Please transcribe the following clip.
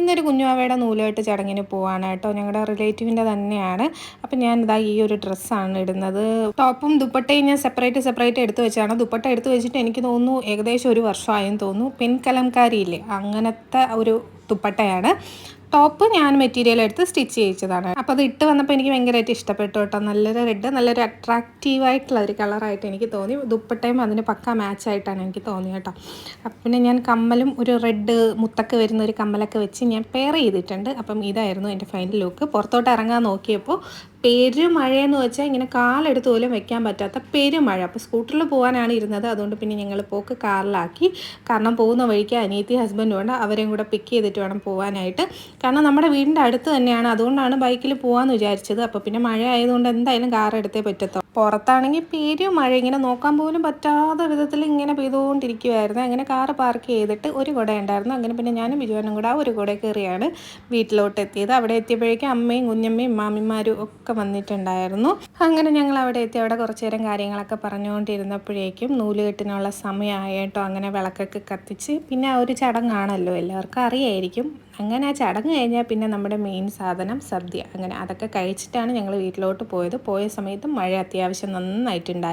ഇന്നൊരു കുഞ്ഞുവാവയുടെ നൂലുകെട്ട് ചടങ്ങിന് പോവാണ് കേട്ടോ. ഞങ്ങളുടെ റിലേറ്റീവിൻ്റെ തന്നെയാണ്. അപ്പം ഞാനിതാ ഈ ഒരു ഡ്രസ്സാണ് ഇടുന്നത്. ടോപ്പും ദുപ്പട്ടയും ഞാൻ സെപ്പറേറ്റ് എടുത്ത് വെച്ചാണ്. ദുപ്പട്ട എടുത്ത് വെച്ചിട്ട് എനിക്ക് തോന്നുന്നു ഏകദേശം ഒരു വർഷമായെന്ന് തോന്നുന്നു. പെൻ കലംകാരിയില്ലേ, അങ്ങനത്തെ ഒരു ദുപ്പട്ടയാണ്. ടോപ്പ് ഞാൻ മെറ്റീരിയൽ എടുത്ത് സ്റ്റിച്ച് ചെയ്യിച്ചതാണ്. അപ്പോൾ അത് ഇട്ട് വന്നപ്പോൾ എനിക്ക് ഭയങ്കരമായിട്ട് ഇഷ്ടപ്പെട്ടു കേട്ടോ. നല്ലൊരു റെഡ്, നല്ലൊരു അട്രാക്റ്റീവായിട്ടുള്ള ഒരു കളറായിട്ട് എനിക്ക് തോന്നി. ദുപ്പട്ടയും അതിന് പക്ക മാച്ചായിട്ടാണ് എനിക്ക് തോന്നിയത് കേട്ടോ. അപ്പം പിന്നെ ഞാൻ കമ്മലും ഒരു റെഡ് മുത്തൊക്കെ വരുന്ന ഒരു കമ്മലൊക്കെ വെച്ച് ഞാൻ പെയർ ചെയ്തിട്ടുണ്ട്. അപ്പം ഇതായിരുന്നു എൻ്റെ ഫൈനൽ ലുക്ക്. പുറത്തോട്ട് ഇറങ്ങാൻ നോക്കിയപ്പോൾ പെരുമഴയെന്ന് വെച്ചാൽ ഇങ്ങനെ കാലെടുത്ത് പോലും വെക്കാൻ പറ്റാത്ത പെരുമഴ. അപ്പോൾ സ്കൂട്ടറിൽ പോകാനാണ് ഇരുന്നത്. അതുകൊണ്ട് പിന്നെ ഞങ്ങൾ പോക്ക് കാറിലാക്കി. കാരണം പോകുന്ന വഴിക്ക് അനിയത്തി ഹസ്ബൻഡും ഉണ്ട്. അവരെയും കൂടെ പിക്ക് ചെയ്തിട്ട് വേണം പോകാനായിട്ട്. കാരണം നമ്മുടെ വീടിൻ്റെ അടുത്ത് തന്നെയാണ്. അതുകൊണ്ടാണ് ബൈക്കിൽ പോകാമെന്ന് വിചാരിച്ചത്. അപ്പോൾ പിന്നെ മഴ ആയതുകൊണ്ട് എന്തായാലും കാർ എടുത്തേ പറ്റത്തുള്ളൂ. പുറത്താണെങ്കിൽ പെരുമഴ, ഇങ്ങനെ നോക്കാൻ പോലും പറ്റാത്ത വിധത്തിൽ ഇങ്ങനെ പെയ്തുകൊണ്ടിരിക്കുമായിരുന്നു. അങ്ങനെ കാറ് പാർക്ക് ചെയ്തിട്ട് ഒരു കുട ഉണ്ടായിരുന്നു. അങ്ങനെ പിന്നെ ഞാനും ബിജുവാനും കൂടെ ആ ഒരു കുട കയറിയാണ് വീട്ടിലോട്ട് എത്തിയത്. അവിടെ എത്തിയപ്പോഴേക്കും അമ്മയും കുഞ്ഞമ്മയും മാമിമാരും ഒക്കെ വന്നിട്ടുണ്ടായിരുന്നു. അങ്ങനെ ഞങ്ങൾ അവിടെ എത്തി. അവിടെ കുറച്ച് നേരം കാര്യങ്ങളൊക്കെ പറഞ്ഞുകൊണ്ടിരുന്നപ്പോഴേക്കും നൂലുകെട്ടിനുള്ള സമയമായി കേട്ടോ. അങ്ങനെ വിളക്കൊക്കെ കത്തിച്ച്, പിന്നെ ആ ഒരു ചടങ്ങാണല്ലോ, എല്ലാവർക്കും അറിയായിരിക്കും. അങ്ങനെ ആ ചടങ്ങ് കഴിഞ്ഞാൽ പിന്നെ നമ്മുടെ മെയിൻ സാധനം സദ്യ. അങ്ങനെ അതൊക്കെ കഴിച്ചിട്ടാണ് ഞങ്ങൾ വീട്ടിലോട്ട് പോയത്. പോയ സമയത്ത് മഴ അത്യാവശ്യം നന്നായിട്ടുണ്ടായി.